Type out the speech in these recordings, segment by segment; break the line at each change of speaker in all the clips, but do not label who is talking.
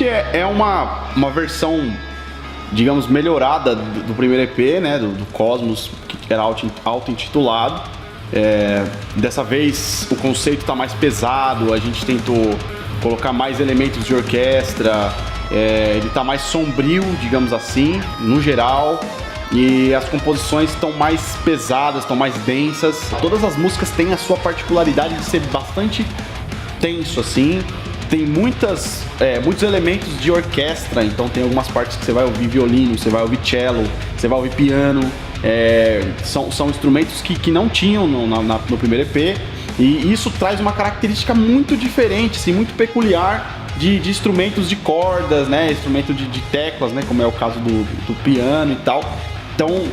é uma versão, digamos, melhorada do primeiro EP, né, do Cosmos, que era auto-intitulado. Dessa vez o conceito está mais pesado, a gente tentou colocar mais elementos de orquestra, ele está mais sombrio, digamos assim, no geral, e as composições estão mais pesadas, estão mais densas. Todas as músicas têm a sua particularidade de ser bastante tenso, assim. Tem muitos elementos de orquestra, então tem algumas partes que você vai ouvir violino, você vai ouvir cello, você vai ouvir piano. São instrumentos que não tinham no primeiro EP, e isso traz uma característica muito diferente, assim, muito peculiar de instrumentos de cordas, né? Instrumento de teclas, né? Como é o caso do piano e tal. Então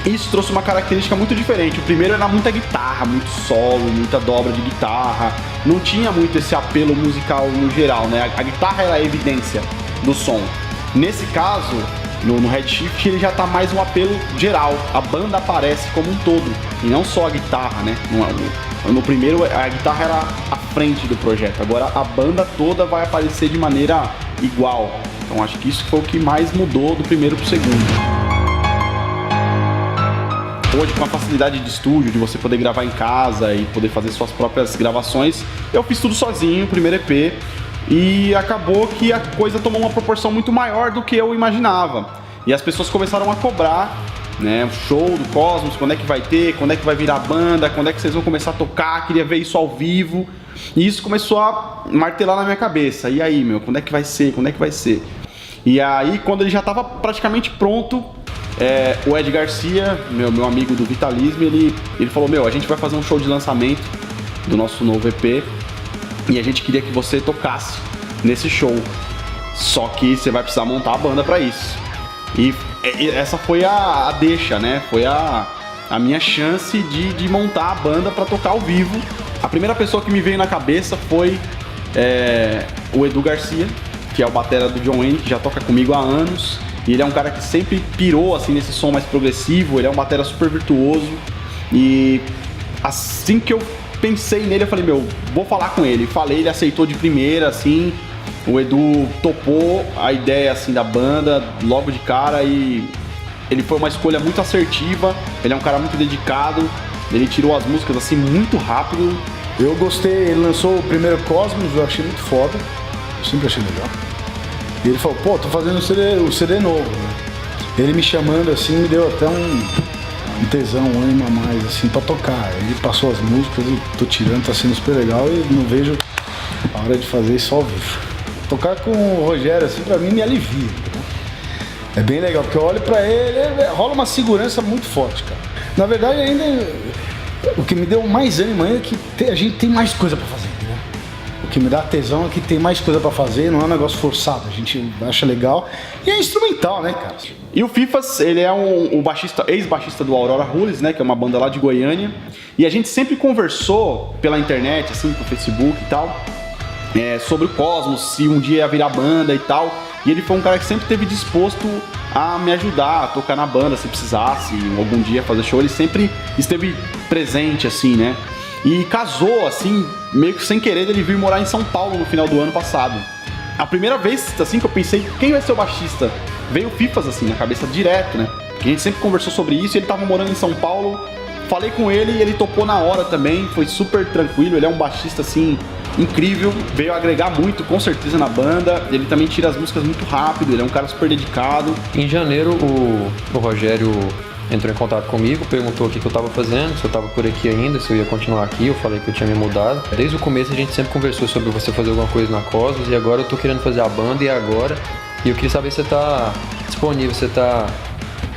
isso trouxe uma característica muito diferente. O primeiro era muita guitarra, muito solo, muita dobra de guitarra, não tinha muito esse apelo musical no geral, né? A guitarra era a evidência do som. Nesse caso, no Redshift, ele já tá mais um apelo geral, a banda aparece como um todo, e não só a guitarra, né? No primeiro, a guitarra era à frente do projeto, agora a banda toda vai aparecer de maneira igual. Então acho que isso foi o que mais mudou do primeiro pro segundo. Hoje, com a facilidade de estúdio, de você poder gravar em casa e poder fazer suas próprias gravações, eu fiz tudo sozinho, o primeiro EP, e acabou que a coisa tomou uma proporção muito maior do que eu imaginava. E as pessoas começaram a cobrar, né, o show do Cosmos, quando é que vai ter, quando é que vai virar banda, quando é que vocês vão começar a tocar, queria ver isso ao vivo. E isso começou a martelar na minha cabeça. E aí, quando é que vai ser, quando é que vai ser? E aí, quando ele já estava praticamente pronto, o Ed Garcia, meu amigo do Vitalismo, ele falou, a gente vai fazer um show de lançamento do nosso novo EP e a gente queria que você tocasse nesse show, só que você vai precisar montar a banda para isso. E essa foi a deixa, né? Foi a minha chance de montar a banda para tocar ao vivo. A primeira pessoa que me veio na cabeça foi o Edu Garcia, que é o batera do John Wayne, que já toca comigo há anos. E ele é um cara que sempre pirou assim nesse som mais progressivo, ele é um batera super virtuoso. E assim que eu pensei nele, eu falei, vou falar com ele. Falei, ele aceitou de primeira, assim. O Edu topou a ideia assim da banda logo de cara, e ele foi uma escolha muito assertiva. Ele é um cara muito dedicado, ele tirou as músicas assim muito rápido.
Eu gostei, ele lançou o primeiro Cosmos, eu achei muito foda, eu sempre achei legal. E ele falou, tô fazendo o CD novo, né? Ele me chamando assim, me deu até um tesão, um ânimo a mais, assim, pra tocar. Ele passou as músicas, eu tô tirando, tá sendo super legal, e não vejo a hora de fazer isso ao vivo. Tocar com o Rogério, assim, pra mim me alivia, né? É bem legal, porque eu olho pra ele, rola uma segurança muito forte, cara. Na verdade, ainda, o que me deu mais ânimo ainda é que a gente tem mais coisa pra fazer, né? O que me dá tesão é que tem mais coisa pra fazer, não é um negócio forçado, a gente acha legal. E é instrumental, né, cara?
E o Fifas, ele é um baixista, ex-baixista do Aurora Rules, né, que é uma banda lá de Goiânia. E a gente sempre conversou pela internet, assim, pelo Facebook e tal, sobre o Cosmos, se um dia ia virar banda e tal. E ele foi um cara que sempre esteve disposto a me ajudar a tocar na banda, se precisasse, algum dia fazer show. Ele sempre esteve presente, assim, né? E casou, assim, meio que sem querer, ele vir morar em São Paulo no final do ano passado. A primeira vez, assim, que eu pensei, quem vai ser o baixista? Veio o Fifas, assim, na cabeça direto, né? Porque a gente sempre conversou sobre isso, e ele tava morando em São Paulo. Falei com ele e ele topou na hora também, foi super tranquilo. Ele é um baixista, assim, incrível, veio agregar muito, com certeza, na banda. Ele também tira as músicas muito rápido, ele é um cara super dedicado.
Em janeiro, o Rogério entrou em contato comigo, perguntou o que eu tava fazendo, se eu tava por aqui ainda, se eu ia continuar aqui. Eu falei que eu tinha me mudado. Desde o começo a gente sempre conversou sobre você fazer alguma coisa na Cosmos, e agora eu tô querendo fazer a banda, e agora? E eu queria saber se você tá disponível, se você tá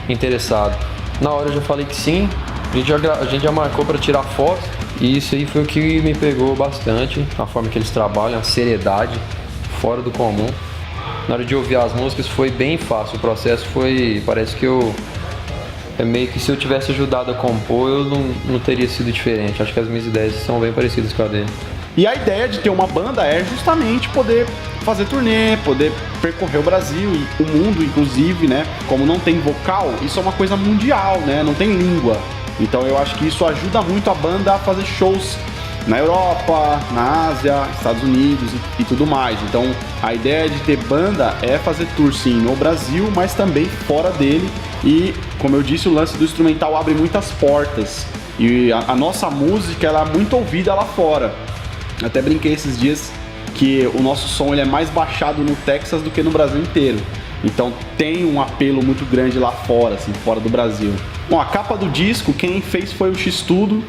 interessado. Na hora eu já falei que sim, a gente já marcou pra tirar foto, e isso aí foi o que me pegou bastante, a forma que eles trabalham, a seriedade, fora do comum. Na hora de ouvir as músicas foi bem fácil, o processo foi, parece que é meio que se eu tivesse ajudado a compor, eu não teria sido diferente. Acho que as minhas ideias são bem parecidas com a dele.
E a ideia de ter uma banda é justamente poder fazer turnê, poder percorrer o Brasil e o mundo, inclusive, né? Como não tem vocal, isso é uma coisa mundial, né? Não tem língua. Então eu acho que isso ajuda muito a banda a fazer shows na Europa, na Ásia, Estados Unidos e tudo mais. Então a ideia de ter banda é fazer tour sim no Brasil, mas também fora dele. E como eu disse, o lance do instrumental abre muitas portas. E a nossa música ela é muito ouvida lá fora. Até brinquei esses dias que o nosso som ele é mais baixado no Texas do que no Brasil inteiro. Então tem um apelo muito grande lá fora, assim, fora do Brasil. Bom, a capa do disco, quem fez foi o X-Tudo.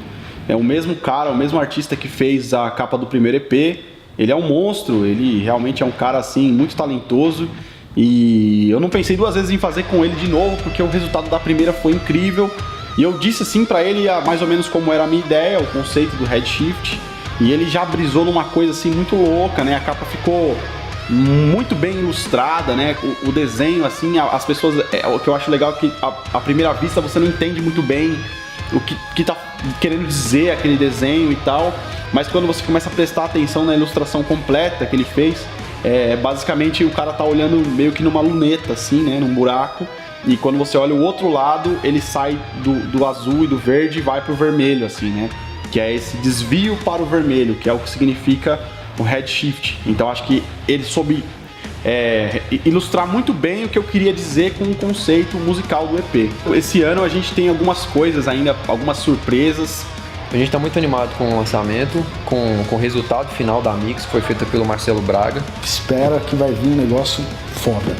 É o mesmo cara, o mesmo artista que fez a capa do primeiro EP. Ele é um monstro, ele realmente é um cara assim muito talentoso. E eu não pensei duas vezes em fazer com ele de novo, porque o resultado da primeira foi incrível. E eu disse assim pra ele mais ou menos como era a minha ideia, o conceito do Redshift. E ele já brisou numa coisa assim muito louca, né? A capa ficou muito bem ilustrada, né? O desenho, assim, as pessoas... o que eu acho legal é que à primeira vista você não entende muito bem o que tá querendo dizer aquele desenho e tal, mas quando você começa a prestar atenção na ilustração completa que ele fez, basicamente o cara tá olhando meio que numa luneta, assim, né, num buraco, e quando você olha o outro lado, ele sai do azul e do verde e vai pro vermelho, assim, né, que é esse desvio para o vermelho, que é o que significa o Redshift. Então acho que ele soube ilustrar muito bem o que eu queria dizer com o conceito musical do EP. Esse ano a gente tem algumas coisas ainda, algumas surpresas.
A gente está muito animado com o lançamento, com o resultado final da mix, que foi feita pelo Marcelo Braga.
Espera que vai vir um negócio foda.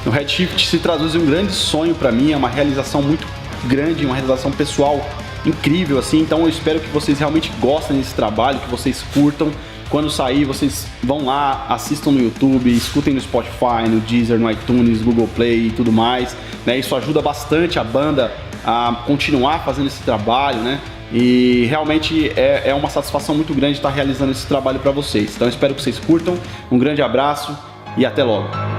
O Redshift se traduz em um grande sonho para mim, é uma realização muito grande, uma realização pessoal incrível, assim. Então eu espero que vocês realmente gostem desse trabalho, que vocês curtam. Quando sair, vocês vão lá, assistam no YouTube, escutem no Spotify, no Deezer, no iTunes, Google Play e tudo mais, né? Isso ajuda bastante a banda a continuar fazendo esse trabalho, né? E realmente é uma satisfação muito grande estar realizando esse trabalho para vocês. Então eu espero que vocês curtam, um grande abraço e até logo!